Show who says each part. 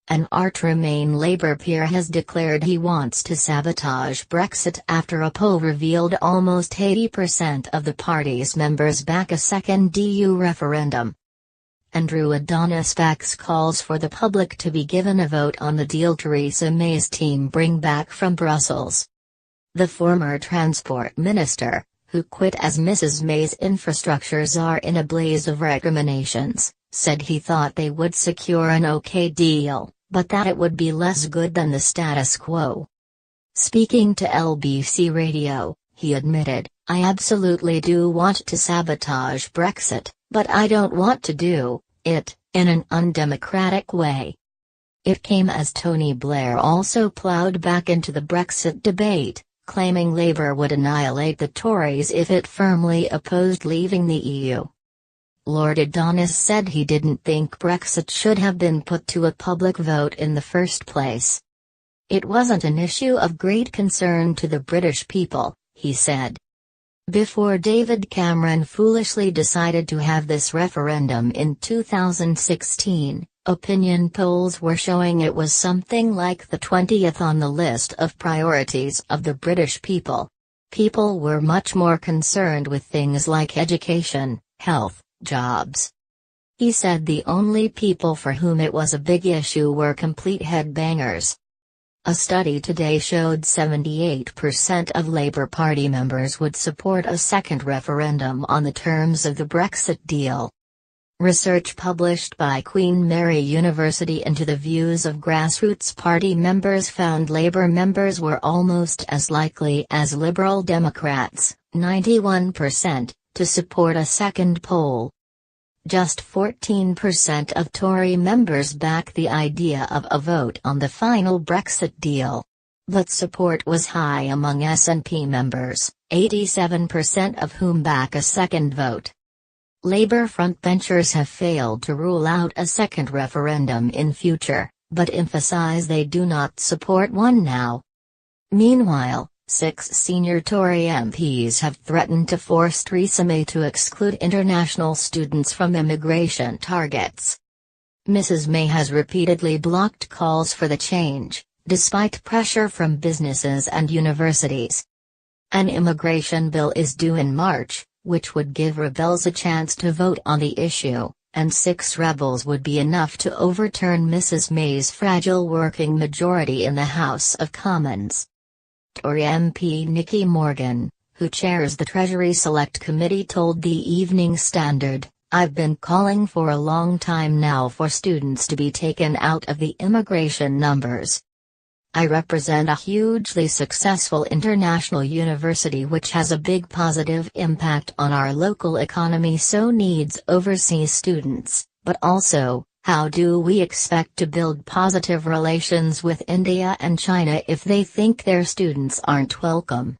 Speaker 1: An Remain Labour peer has declared he wants to sabotage Brexit after a poll revealed almost 80% of the party's members back a second EU referendum. Andrew Adonis backs calls for the public to be given a vote on the deal Theresa May's team bring back from Brussels. The former transport minister, who quit as Mrs May's infrastructure czar in a blaze of recriminations, said he thought they would secure an okay deal, but that it would be less good than the status quo. Speaking to LBC Radio, he admitted, "I absolutely do want to sabotage Brexit, but I don't want to do it in an undemocratic way." It came as Tony Blair also ploughed back into the Brexit debate, claiming Labour would annihilate the Tories if it firmly opposed leaving the EU. Lord Adonis said he didn't think Brexit should have been put to a public vote in the first place. "It wasn't an issue of great concern to the British people," he said. Before David Cameron foolishly decided to have this referendum in 2016, opinion polls were showing it was something like the 20th on the list of priorities of the British people. People were much more concerned with things like education, health, jobs. He said the only people for whom it was a big issue were complete headbangers. A study today showed 78% of Labour Party members would support a second referendum on the terms of the Brexit deal. Research published by Queen Mary University into the views of grassroots party members found Labour members were almost as likely as Liberal Democrats, 91%, to support a second poll. Just 14% of Tory members back the idea of a vote on the final Brexit deal. But support was high among SNP members, 87% of whom back a second vote. Labour frontbenchers have failed to rule out a second referendum in future, but emphasise they do not support one now. Meanwhile, 6 senior Tory MPs have threatened to force Theresa May to exclude international students from immigration targets. Mrs May has repeatedly blocked calls for the change, despite pressure from businesses and universities. An immigration bill is due in March, which would give rebels a chance to vote on the issue, and 6 rebels would be enough to overturn Mrs May's fragile working majority in the House of Commons. Tory MP Nicky Morgan, who chairs the Treasury Select Committee, told the Evening Standard, "I've been calling for a long time now for students to be taken out of the immigration numbers. I represent a hugely successful international university which has a big positive impact on our local economy, so needs overseas students, but also, how do we expect to build positive relations with India and China if they think their students aren't welcome?"